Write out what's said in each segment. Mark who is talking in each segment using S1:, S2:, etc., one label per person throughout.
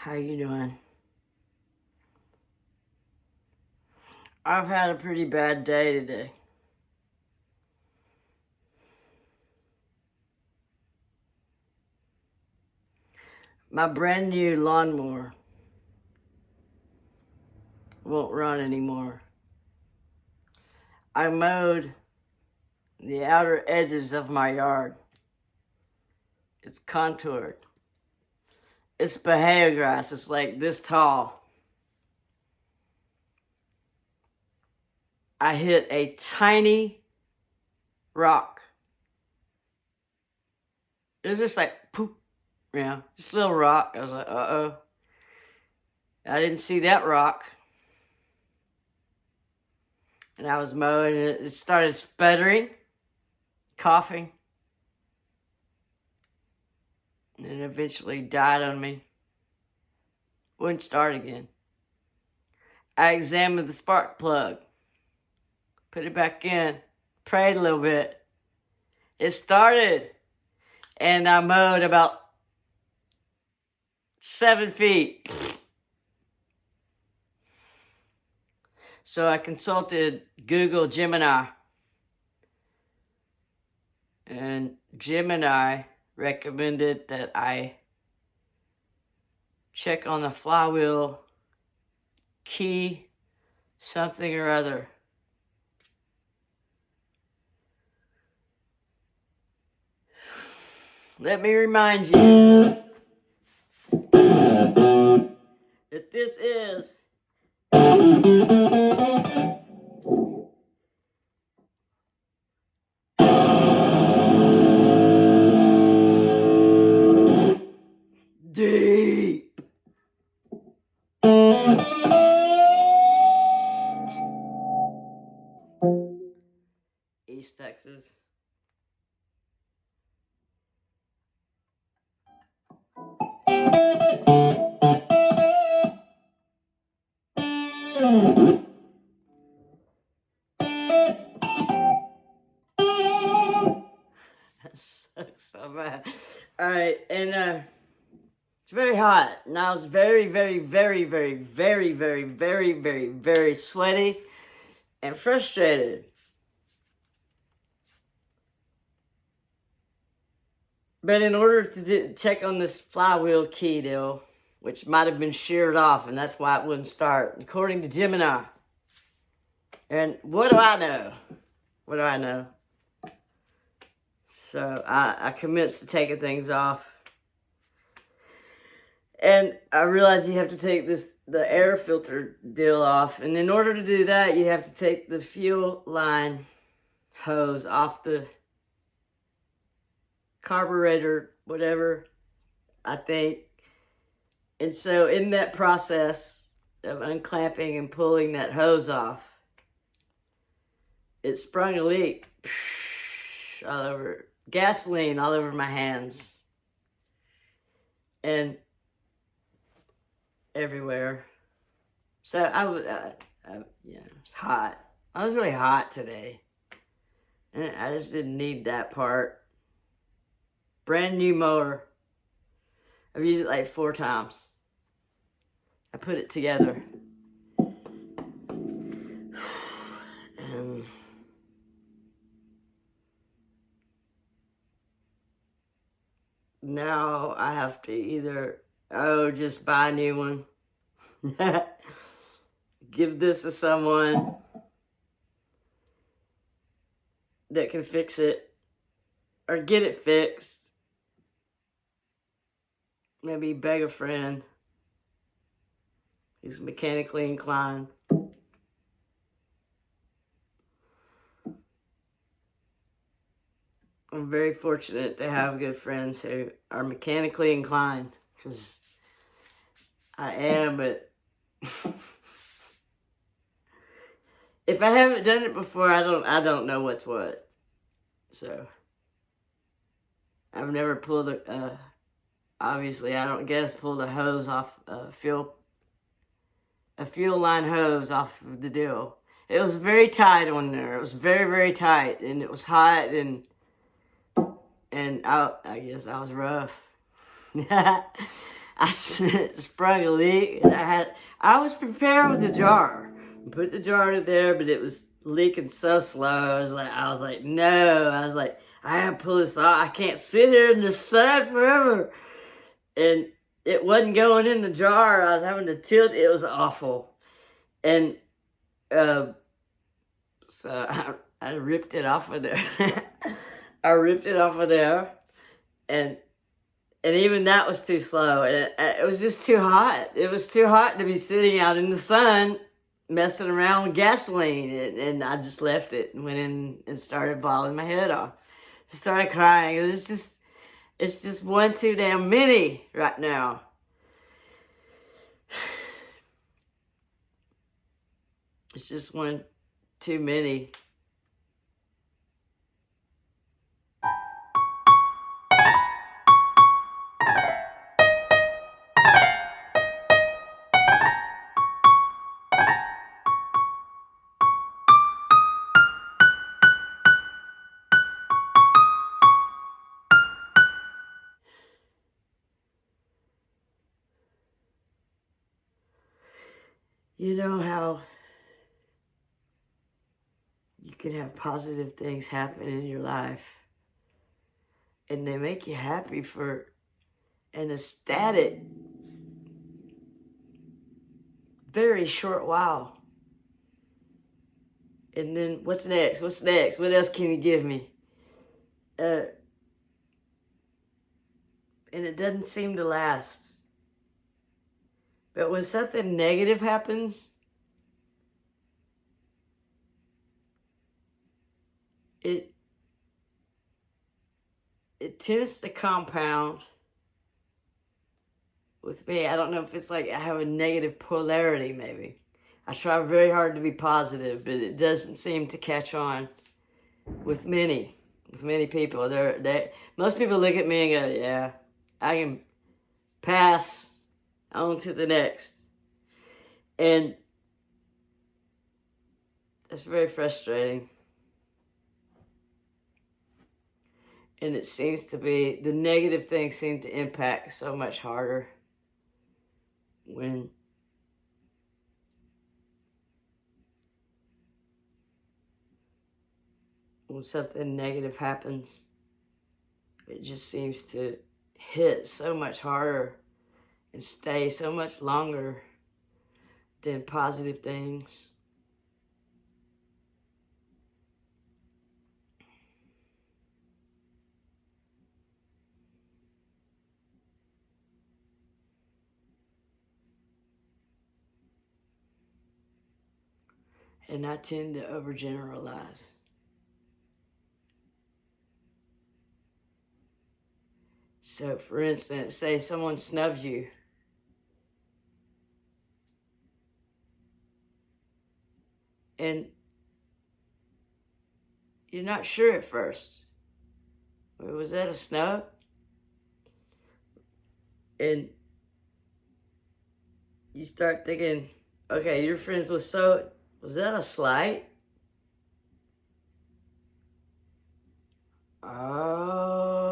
S1: How you doing? I've had a pretty bad day today. My brand new lawnmower won't run anymore. I mowed the outer edges of my yard. It's contoured. It's Bahia grass. It's like this tall. I hit a tiny rock. It was just like poop, just a little rock. I was like, uh-oh. I didn't see that rock. And I was mowing and it started sputtering, coughing. And it eventually died on me. Wouldn't start again. I examined the spark plug. Put it back in. Prayed a little bit. It started. And I mowed about 7 feet. So I consulted Google Gemini. And Gemini recommended that I check on the flywheel key something or other. Let me remind you that this is deep. East Texas. That sucks so bad. Alright, and it's very hot. And I was very, very, very, very, very, very, very, very, very sweaty and frustrated. But in order to check on this flywheel key deal, which might have been sheared off, and that's why it wouldn't start, according to Gemini. And what do I know? What do I know? So I commenced to taking things off. And I realized you have to take the air filter deal off. And in order to do that, you have to take the fuel line hose off the carburetor, whatever, I think. And so in that process of unclamping and pulling that hose off, it sprung a leak all over, gasoline all over my hands and everywhere. So I was, it was hot. I was really hot today. And I just didn't need that part. Brand new mower. I've used it like 4 times. I put it together. And now I have to either, just buy a new one. Give this to someone that can fix it. Or get it fixed. Maybe beg a friend who's mechanically inclined. I'm very fortunate to have good friends who are mechanically inclined, because I am, but if I haven't done it before, I don't know what's what. So I've never pulled obviously I don't guess pulled a hose off a fuel line hose off of the deal. It was very tight on there. It was very, very tight, and it was hot, and I guess I was rough. I sprung a leak, and I was prepared with the jar. Put the jar in there, but it was leaking so slow. I was like, no. I have to pull this off. I can't sit here in the sun forever. And it wasn't going in the jar. I was having to tilt. It was awful. And so I ripped it off of there. I ripped it off of there, and even that was too slow. And it was just too hot. It was too hot to be sitting out in the sun messing around with gasoline. And I just left it and went in and started bawling my head off. Just started crying. It's just one too damn many right now. It's just one too many. You know how you can have positive things happen in your life, and they make you happy for an ecstatic, very short while. And then what's next? What's next? What else can you give me? And it doesn't seem to last. But when something negative happens, it tends to compound with me. I don't know if it's like I have a negative polarity, maybe. I try very hard to be positive, but it doesn't seem to catch on with many people. Most people look at me and go, yeah, I can pass on to the next. And it's very frustrating. And it seems to be, the negative things seem to impact so much harder when something negative happens. It just seems to hit so much harder and stay so much longer than positive things. And I tend to overgeneralize. So, for instance, say someone snubs you. And you're not sure at first. Was that a snub? And you start thinking, okay, you're friends with was that a slight? Oh.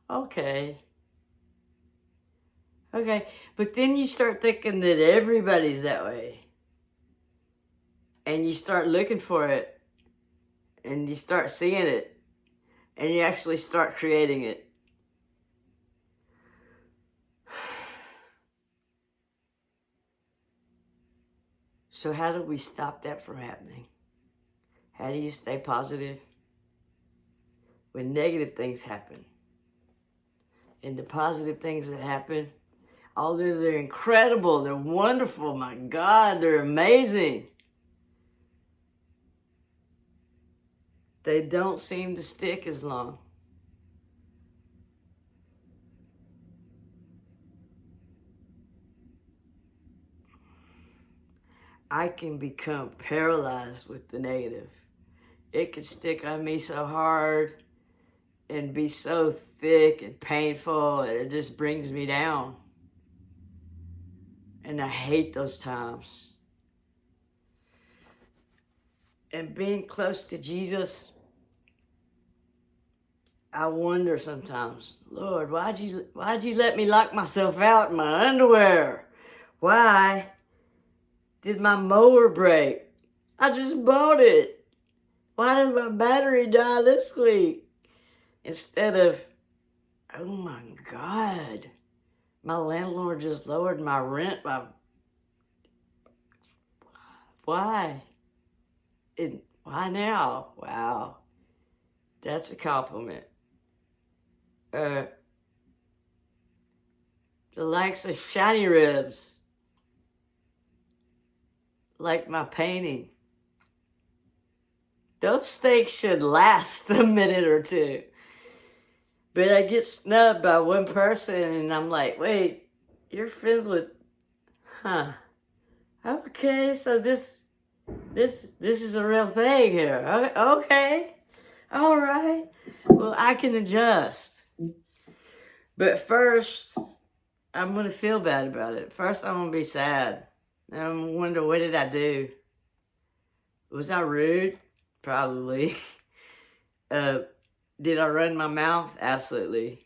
S1: Okay. Okay. But then you start thinking that everybody's that way. And you start looking for it. And you start seeing it. And you actually start creating it. So how do we stop that from happening? How do you stay positive when negative things happen? And the positive things that happen, although they're incredible, they're wonderful, my God, they're amazing, they don't seem to stick as long. I can become paralyzed with the negative. It can stick on me so hard and be so thick and painful, it just brings me down. And I hate those times. And being close to Jesus I wonder sometimes, Lord, why'd you let me lock myself out in my underwear? Why did my mower break? I just bought it. Why did my battery die this week? Instead of, oh my God, my landlord just lowered my rent by, why? Why now? Wow, that's a compliment. The likes of shiny ribs, like my painting. Those steaks should last a minute or two. But I get snubbed by one person and I'm like, wait, you're friends with, huh? Okay, so this is a real thing here. Okay. All right. Well, I can adjust. But first, I'm going to feel bad about it. First, I'm going to be sad. I'm going to wonder, what did I do? Was I rude? Probably. Did I run my mouth? Absolutely.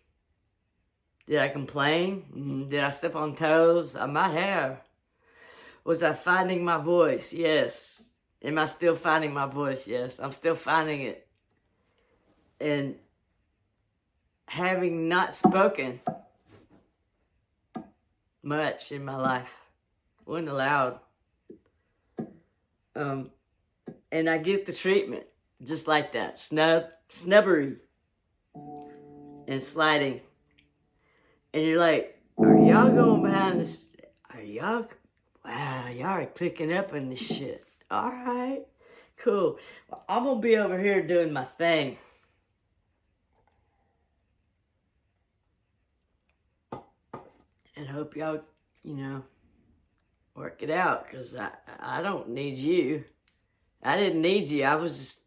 S1: Did I complain? Did I step on toes? I might have. Was I finding my voice? Yes. Am I still finding my voice? Yes. I'm still finding it. And having not spoken much in my life, wasn't allowed. And I get the treatment just like that. Snubbery, and sliding. And you're like, are y'all going behind this? Wow, y'all are clicking up in this shit. All right, cool. Well, I'm going to be over here doing my thing. And hope y'all, work it out. Because I don't need you. I didn't need you. I was just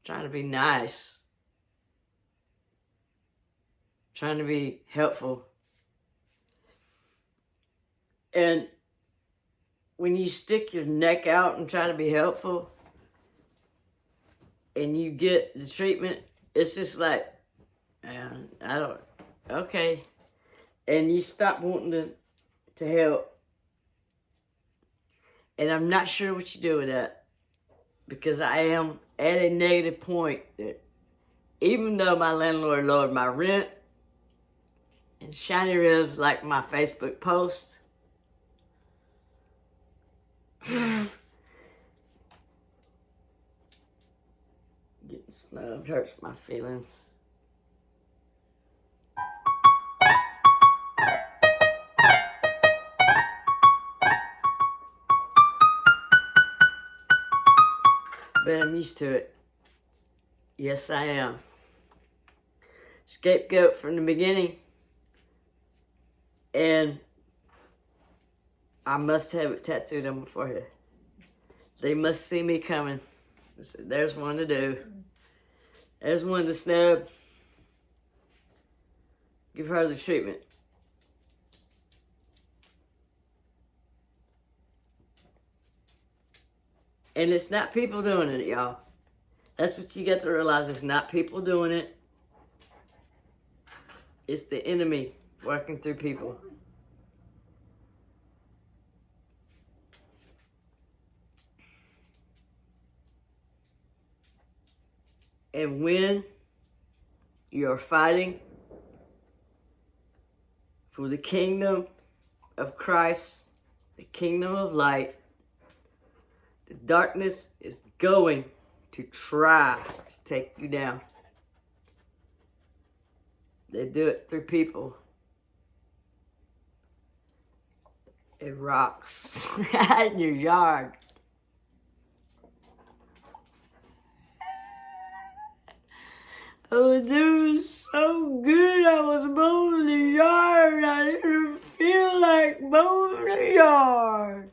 S1: trying to be nice. Trying to be helpful. And when you stick your neck out and try to be helpful, and you get the treatment, it's just like, man, okay. And you stop wanting to help. And I'm not sure what you do with that. Because I am at a negative point that even though my landlord lowered my rent, and shiny ribs like my Facebook post, getting snubbed hurts my feelings. But I'm used to it. Yes, I am. Scapegoat from the beginning. And I must have it tattooed on my forehead. They must see me coming. There's one to do. There's one to snub. Give her the treatment. And it's not people doing it, y'all. That's what you got to realize. It's not people doing it. It's the enemy working through people. And when you're fighting for the kingdom of Christ, the kingdom of light, the darkness is going to try to take you down. They do it through people. It rocks in your yard. Oh, dude, so good. I was mowing the yard. I didn't feel like mowing the yard.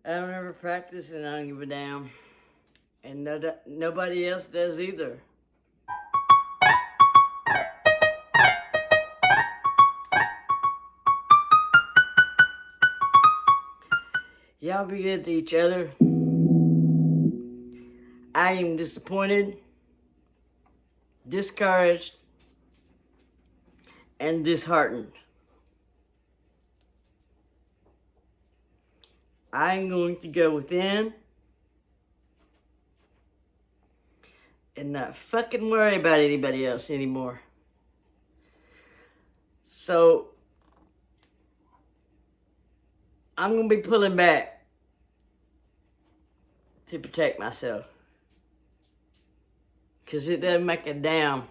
S1: I don't ever practice and I don't give a damn. And nobody else does either. Y'all be good to each other. I am disappointed, discouraged, and disheartened. I'm going to go within and not fucking worry about anybody else anymore. So, I'm going to be pulling back to protect myself. Because it doesn't make a damn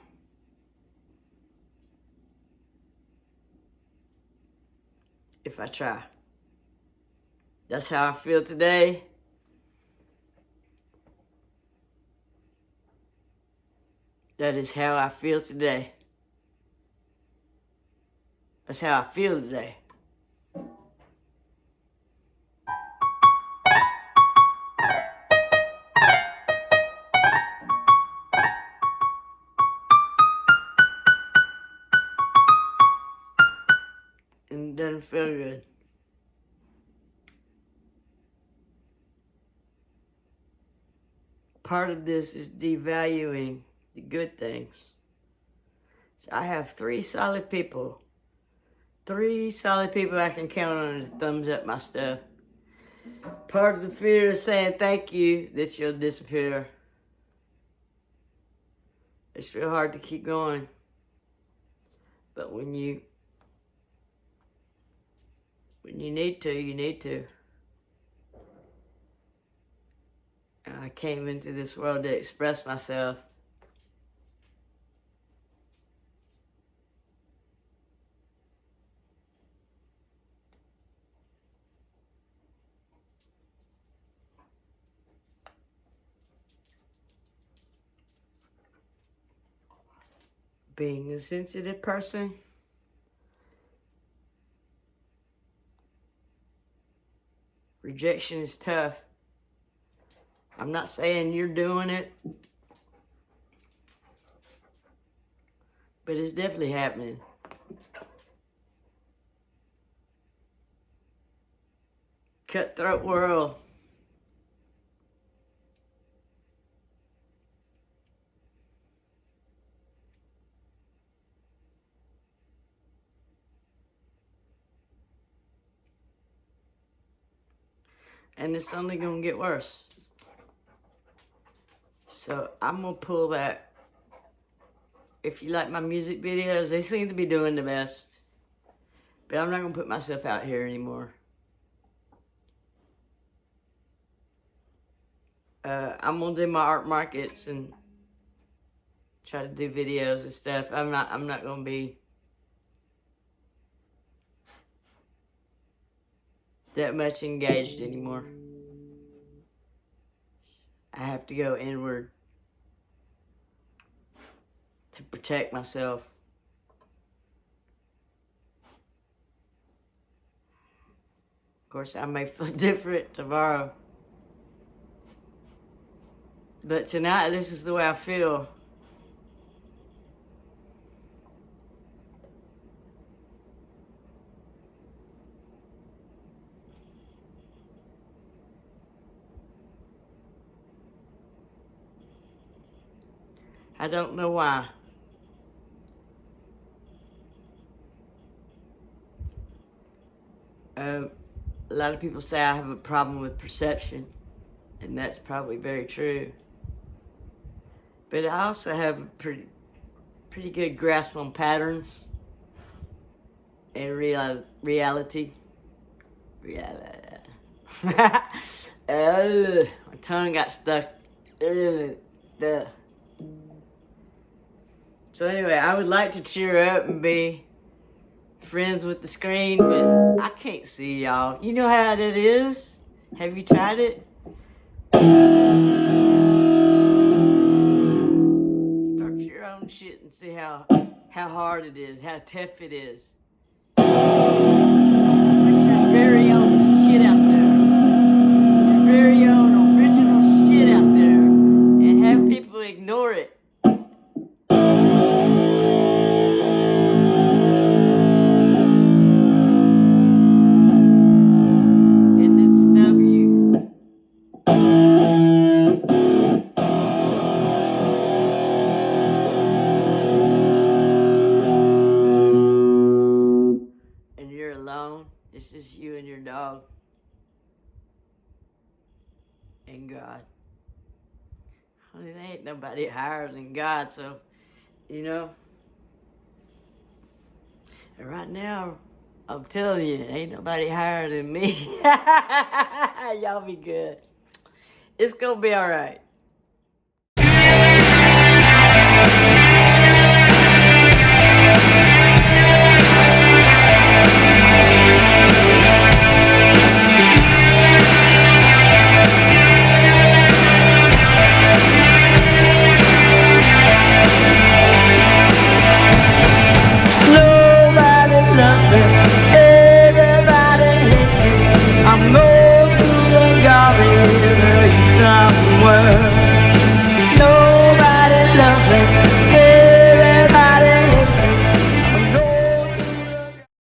S1: if I try. That's how I feel today. That is how I feel today. That's how I feel today. And it doesn't feel good. Part of this is devaluing the good things. So I have 3 solid people. 3 solid people I can count on as thumbs up my stuff. Part of the fear is saying thank you that you'll disappear. It's real hard to keep going. But when you need to, you need to. And I came into this world to express myself. Being a sensitive person, rejection is tough. I'm not saying you're doing it, but it's definitely happening. Cutthroat world. And it's only gonna get worse. So I'm gonna pull back. If you like my music videos, they seem to be doing the best. But I'm not gonna put myself out here anymore. I'm gonna do my art markets and try to do videos and stuff. I'm not gonna be that much engaged anymore. I have to go inward to protect myself. Of course, I may feel different tomorrow. But tonight, this is the way I feel. I don't know why. A lot of people say I have a problem with perception, and that's probably very true. But I also have a pretty good grasp on patterns and reality. My tongue got stuck. So anyway, I would like to cheer up and be friends with the screen, but I can't see y'all. You know how that is? Have you tried it? Start your own shit and see how hard it is, how tough it is. Put your very own shit out there. and God. Honey, there ain't nobody higher than God, so, you know. And right now, I'm telling you, ain't nobody higher than me. Y'all be good. It's gonna be all right.